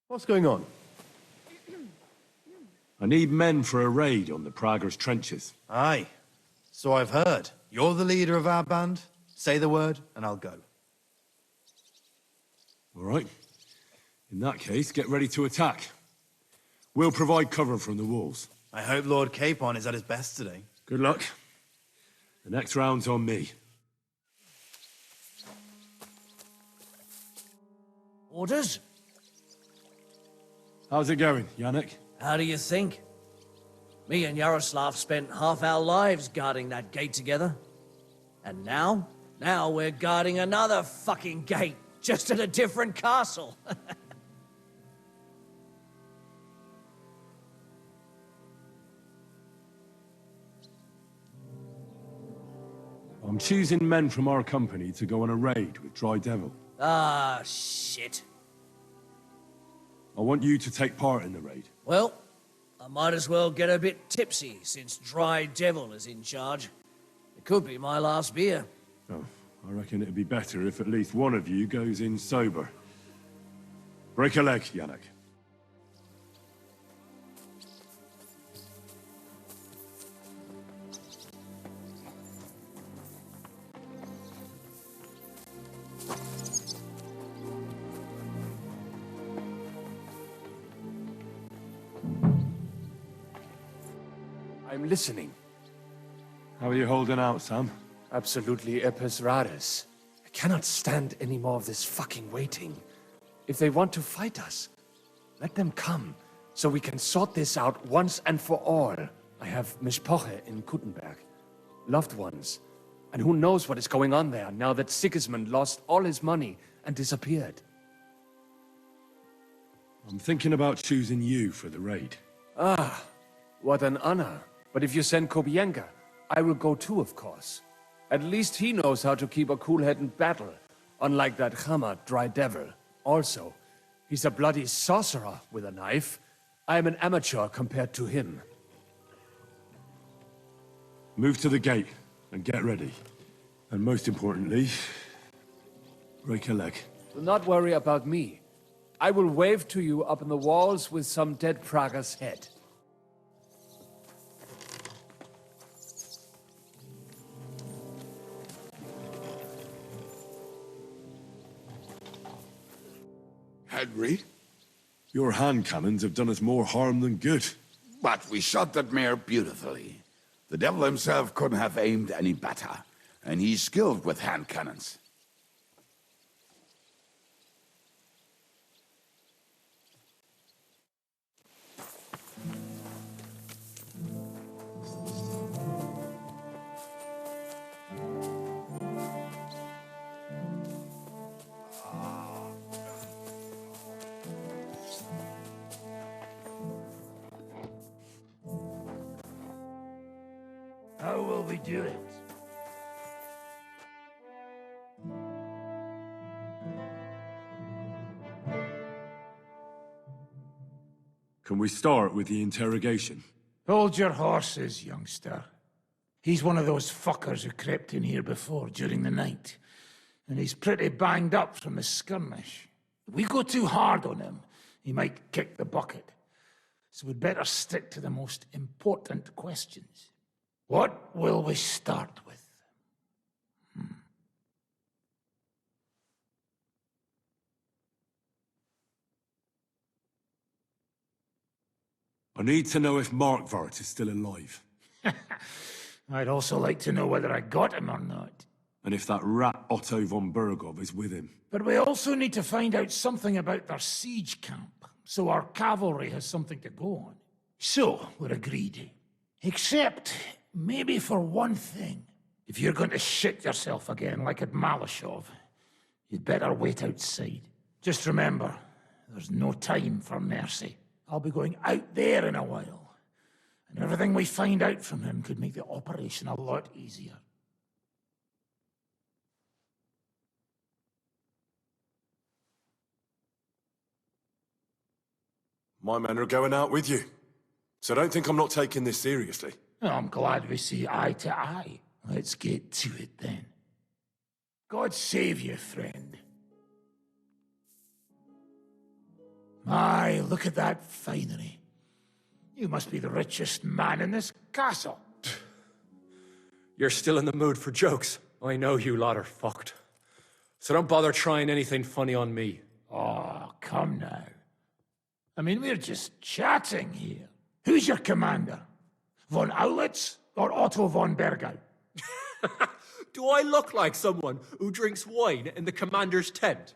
What's going on? I need men for a raid on the Prager's trenches. Aye. So I've heard. You're the leader of our band. Say the word, and I'll go. All right. In that case, get ready to attack. We'll provide cover from the walls. I hope Lord Capon is at his best today. Good luck. The next round's on me. Orders? How's it going, Yannick? How do you think? Me and Yaroslav spent half our lives guarding that gate together. And now we're guarding another fucking gate, just at a different castle. I'm choosing men from our company to go on a raid with Dry Devil. Ah, shit. I want you to take part in the raid. Well, I might as well get a bit tipsy, since Dry Devil is in charge. It could be my last beer. Oh, I reckon it'd be better if at least one of you goes in sober. Break a leg, Yannick. I'm listening. How are you holding out, Sam? Absolutely epis raris. I cannot stand any more of this fucking waiting. If they want to fight us, let them come, so we can sort this out once and for all. I have Mishpoche in Kuttenberg, loved ones, and who knows what is going on there now that Sigismund lost all his money and disappeared. I'm thinking about choosing you for the raid. Ah, what an honor. But if you send Kobienka, I will go too, of course. At least he knows how to keep a cool head in battle, unlike that Hammer Dry Devil. Also, he's a bloody sorcerer with a knife. I am an amateur compared to him. Move to the gate and get ready. And most importantly, break a leg. Do not worry about me. I will wave to you up in the walls with some dead Prager's head. Henry? Your hand cannons have done us more harm than good. But we shot that mare beautifully. The devil himself couldn't have aimed any better, and he's skilled with hand cannons. How will we do it? Can we start with the interrogation? Hold your horses, youngster. He's one of those fuckers who crept in here before during the night. And he's pretty banged up from the skirmish. If we go too hard on him, he might kick the bucket. So we'd better stick to the most important questions. What will we start with? I need to know if Markvart is still alive. I'd also like to know whether I got him or not. And if that rat Otto von Bergov is with him. But we also need to find out something about their siege camp, so our cavalry has something to go on. So, we're agreed. Except, maybe for one thing. If you're going to shit yourself again like at Malashov, you'd better wait outside. Just remember, there's no time for mercy. I'll be going out there in a while, and everything we find out from him could make the operation a lot easier. My men are going out with you. So don't think I'm not taking this seriously. Well, I'm glad we see eye to eye. Let's get to it then. God save you, friend. Aye, look at that finery. You must be the richest man in this castle. You're still in the mood for jokes. I know you lot are fucked. So don't bother trying anything funny on me. Oh, come now. I mean, we're just chatting here. Who's your commander? Von Aulitz or Otto von Bergau? Do I look like someone who drinks wine in the commander's tent?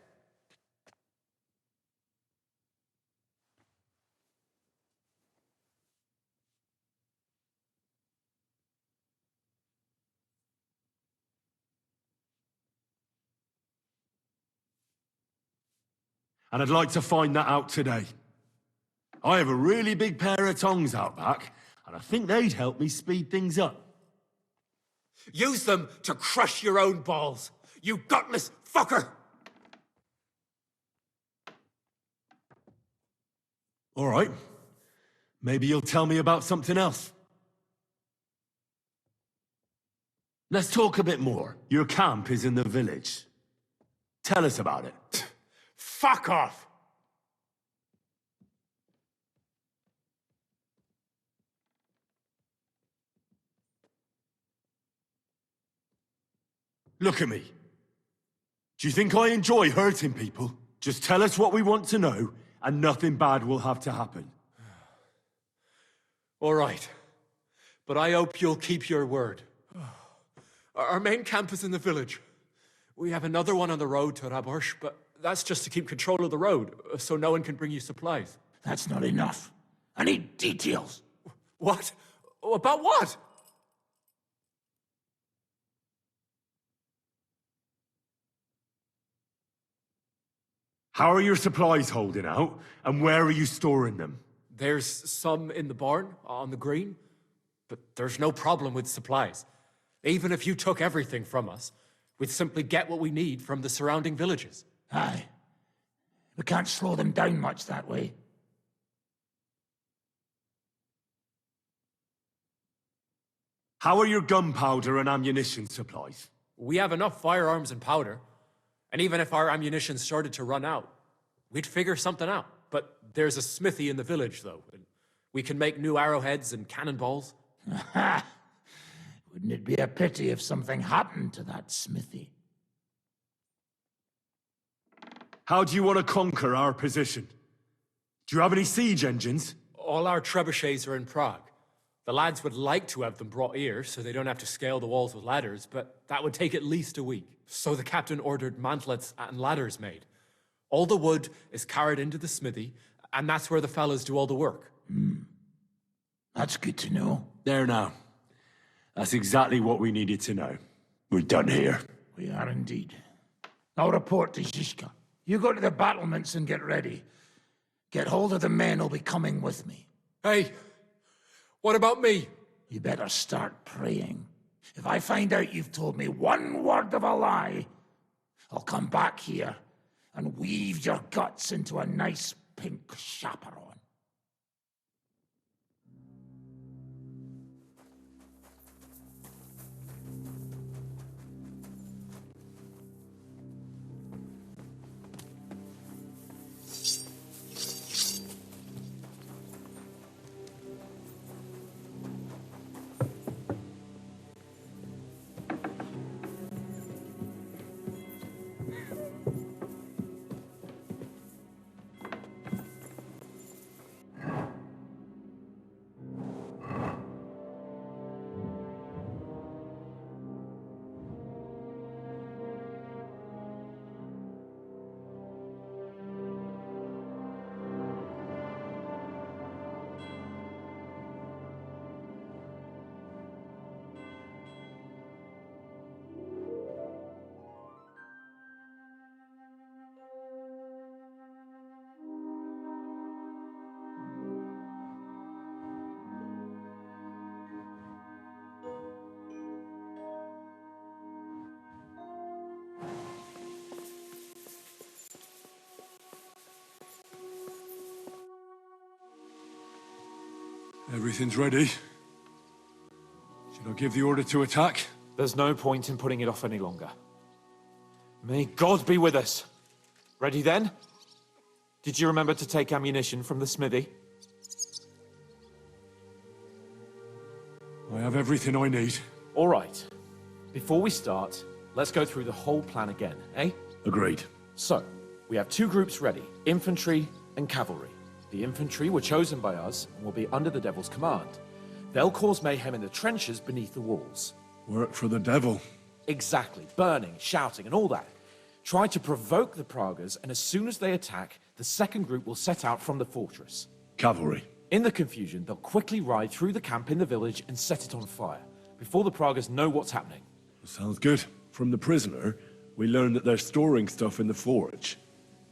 And I'd like to find that out today. I have a really big pair of tongs out back, and I think they'd help me speed things up. Use them to crush your own balls, you gutless fucker! All right. Maybe you'll tell me about something else. Let's talk a bit more. Your camp is in the village. Tell us about it. Fuck off! Look at me. Do you think I enjoy hurting people? Just tell us what we want to know, and nothing bad will have to happen. All right. But I hope you'll keep your word. Our main camp is in the village. We have another one on the road to Raborsh, but that's just to keep control of the road, so no one can bring you supplies. That's not enough. I need details. What? About what? How are your supplies holding out, and where are you storing them? There's some in the barn, on the green, but there's no problem with supplies. Even if you took everything from us, we'd simply get what we need from the surrounding villages. Aye. We can't slow them down much that way. How are your gunpowder and ammunition supplies? We have enough firearms and powder, and even if our ammunition started to run out, we'd figure something out. But there's a smithy in the village, though, and we can make new arrowheads and cannonballs. Aha! Wouldn't it be a pity if something happened to that smithy? How do you want to conquer our position? Do you have any siege engines? All our trebuchets are in Prague. The lads would like to have them brought here, so they don't have to scale the walls with ladders, but that would take at least a week. So the captain ordered mantlets and ladders made. All the wood is carried into the smithy, and that's where the fellas do all the work. That's good to know. There now. That's exactly what we needed to know. We're done here. We are indeed. I'll report to Zizka. You go to the battlements and get ready. Get hold of the men who'll be coming with me. Hey, what about me? You better start praying. If I find out you've told me one word of a lie, I'll come back here and weave your guts into a nice pink chaperon. Everything's ready. Should I give the order to attack? There's no point in putting it off any longer. May God be with us. Ready then? Did you remember to take ammunition from the smithy? I have everything I need. All right. Before we start, let's go through the whole plan again, eh? Agreed. So, we have two groups ready, infantry and cavalry. The infantry were chosen by us and will be under the Devil's command. They'll cause mayhem in the trenches beneath the walls. Work for the devil. Exactly, burning, shouting, and all that. Try to provoke the Pragas, and as soon as they attack, the second group will set out from the fortress. Cavalry. In the confusion, they'll quickly ride through the camp in the village and set it on fire, before the Pragas know what's happening. Sounds good. From the prisoner, we learned that they're storing stuff in the forge.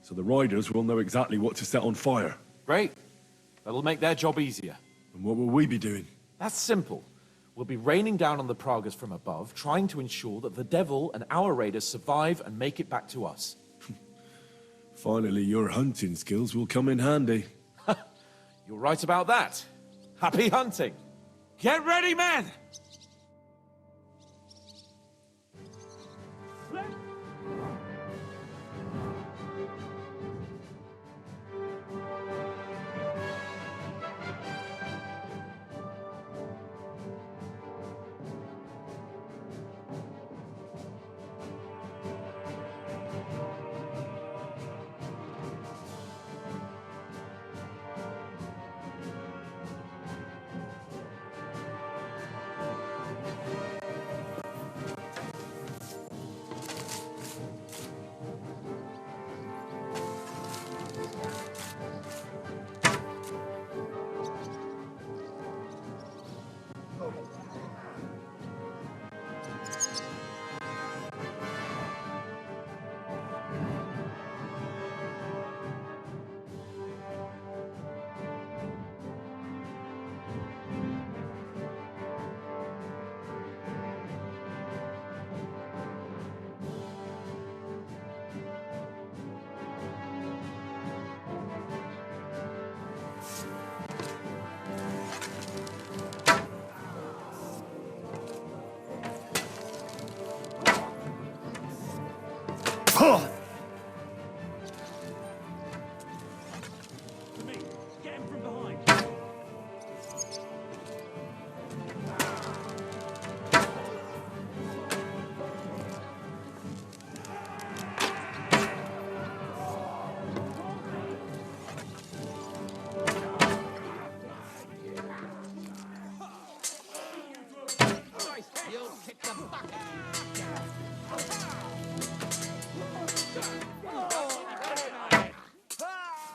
So the riders will know exactly what to set on fire. Great. That'll make their job easier. And what will we be doing? That's simple. We'll be raining down on the Pragas from above, trying to ensure that the Devil and our raiders survive and make it back to us. Finally, your hunting skills will come in handy. You're right about that. Happy hunting! Get ready, men!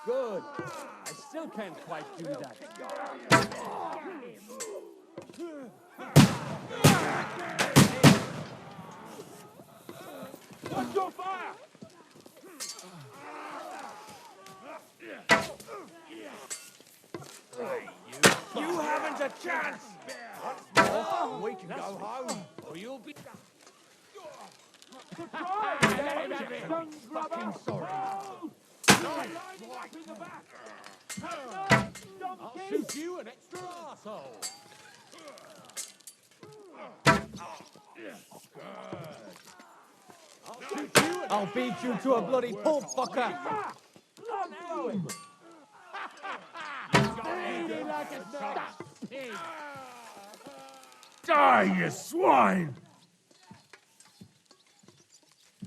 Good. I still can't quite do that. What's your fire? You haven't a chance! We can go home, or you'll be... Don't fucking sorry. I'll shoot you an extra arsehole. I'll beat you to a bloody pulp, fucker. Die, you swine!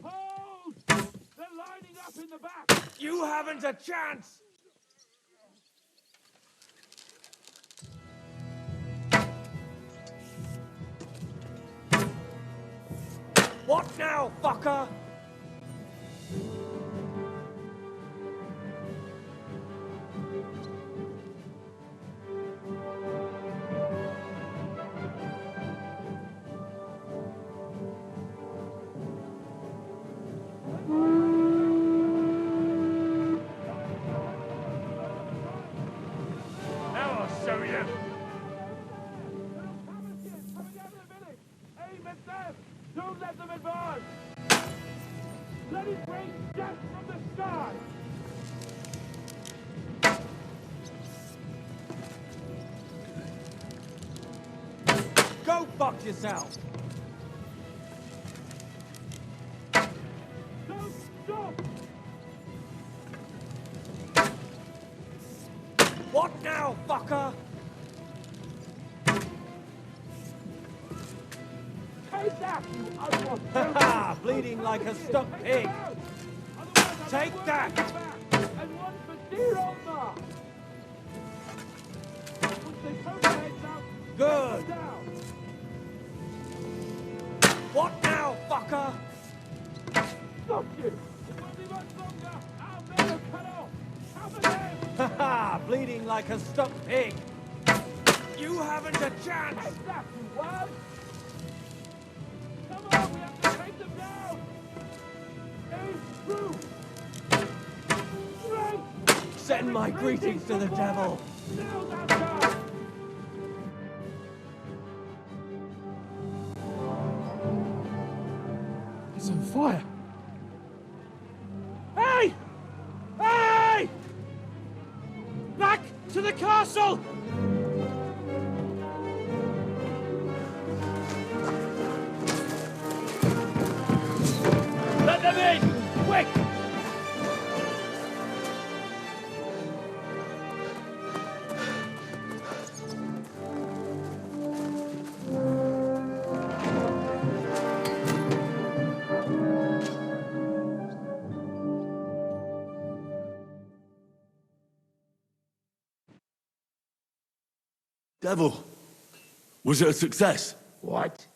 Hold! They're lining up in the back! You haven't a chance! What now, fucker? Now I'll show you! Aim at them! Don't let them advance! Let it rain death from the sky! Go fuck yourself. Don't stop! now, fucker! Take that, you unwanted! Ha! Bleeding like a stuck pig! Take that! And one for dear old Ma! Once they turn their heads out, Good! down! What now, fucker? Stop you! It won't be much longer! Our men are cut off! Cover them! Ha ha! Bleeding like a stuck pig! You haven't a chance! Take that, you worm! Come on, we have to take them down! Aim through! Straight! Send my greetings to the devil! Nail that guy! It's on fire. Hey! Hey! Back to the castle! Let them in! Quick! Devil, was it a success? What?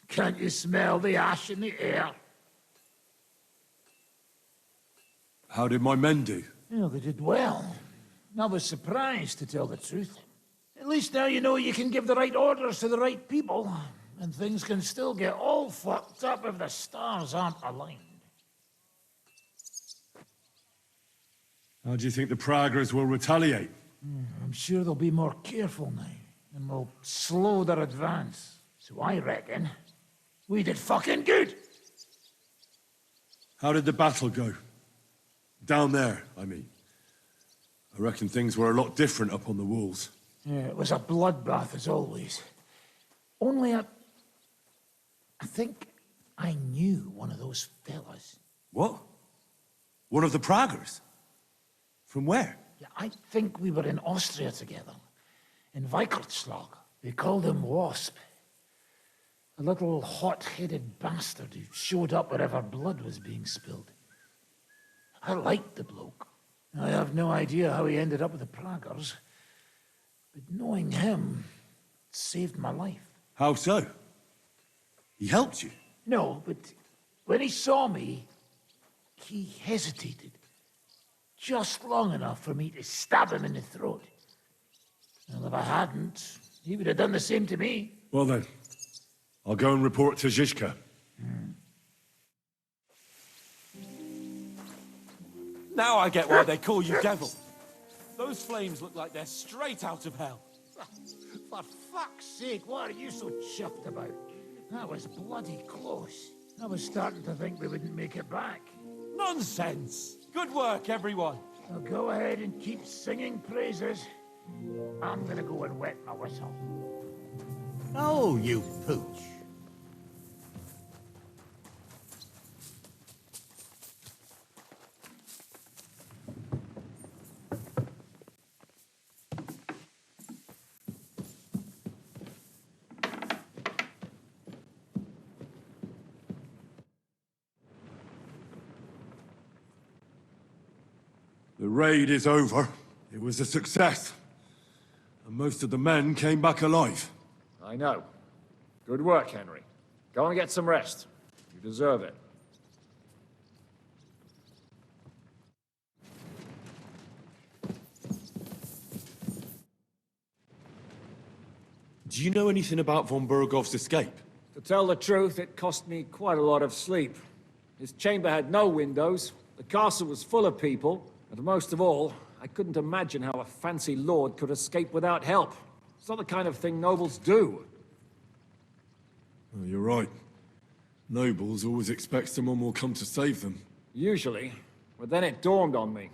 Can't you smell the ash in the air? How did my men do? Well, they did well. I was surprised, to tell the truth. At least now you know you can give the right orders to the right people, and things can still get all fucked up if the stars aren't aligned. How do you think the Praggers will retaliate? I'm sure they'll be more careful now, and will slow their advance. So I reckon we did fucking good! How did the battle go? Down there, I mean. I reckon things were a lot different up on the walls. Yeah, it was a bloodbath as always. Only I think I knew one of those fellas. What? One of the Praggers? From where? Yeah, I think we were in Austria together. In Weikertslag. They called him Wasp. A little hot-headed bastard who showed up wherever blood was being spilled. I liked the bloke. I have no idea how he ended up with the Praggers. But knowing him saved my life. How so? He helped you? No, but when he saw me, he hesitated. Just long enough for me to stab him in the throat. Well, if I hadn't, he would have done the same to me. Well then, I'll go and report to Zizka. Now I get why they call you Devil. Those flames look like they're straight out of hell. For fuck's sake, what are you so chuffed about? That was bloody close. I was starting to think we wouldn't make it back. Nonsense! Good work, everyone. Now go ahead and keep singing praises. I'm gonna go and wet my whistle. Oh, you pooch. The raid is over. It was a success. And most of the men came back alive. I know. Good work, Henry. Go and get some rest. You deserve it. Do you know anything about von Burgov's escape? To tell the truth, it cost me quite a lot of sleep. His chamber had no windows, the castle was full of people, and most of all, I couldn't imagine how a fancy lord could escape without help. It's not the kind of thing nobles do. Oh, you're right. Nobles always expect someone will come to save them. Usually, but then it dawned on me.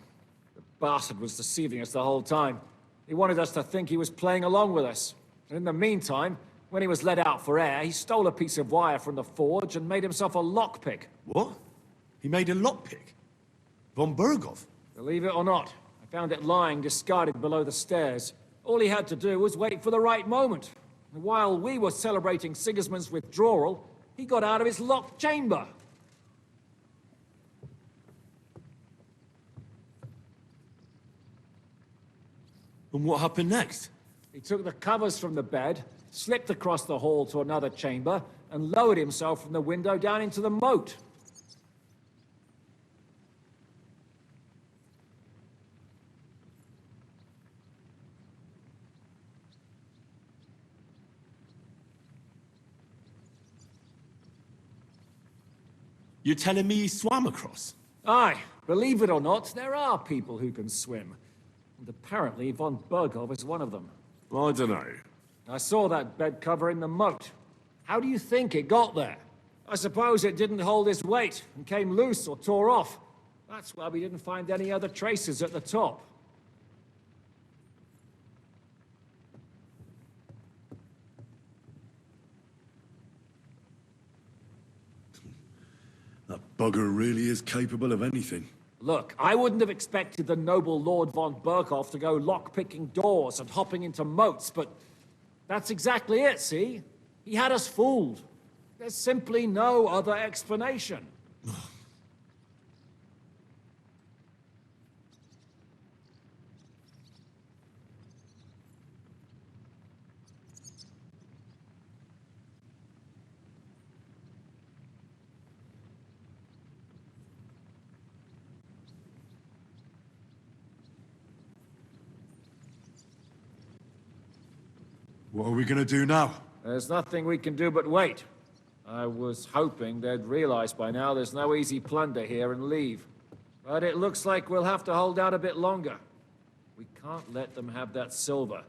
The bastard was deceiving us the whole time. He wanted us to think he was playing along with us. And in the meantime, when he was let out for air, he stole a piece of wire from the forge and made himself a lockpick. What? He made a lockpick? Von Burgov? Believe it or not, I Found it lying discarded below the stairs. All he had to do was wait for the right moment. And while we were celebrating Sigismund's withdrawal, he got out of his locked chamber. And what happened next? He took the covers from the bed, slipped across the hall to another chamber, and lowered himself from the window down into the moat. You're telling me he swam across? Aye, believe it or not, there are people who can swim. And apparently von Berghoff is one of them. I don't know. I saw that bed cover in the moat. How do you think it got there? I suppose it didn't hold its weight and came loose or tore off. That's why we didn't find any other traces at the top. That bugger really is capable of anything. Look, I wouldn't have expected the noble Lord von Berghoff to go lock-picking doors and hopping into moats, but that's exactly it, see? He had us fooled. There's simply no other explanation. What are we gonna do now? There's nothing we can do but wait. I was hoping they'd realize by now there's no easy plunder here and leave. But it looks like we'll have to hold out a bit longer. We can't let them have that silver.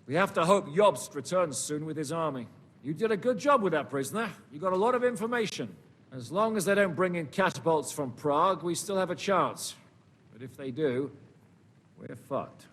We have to hope Jobst returns soon with his army. You did a good job with that prisoner. You got a lot of information. As long as they don't bring in catapults from Prague, we still have a chance. But if they do, we're fucked.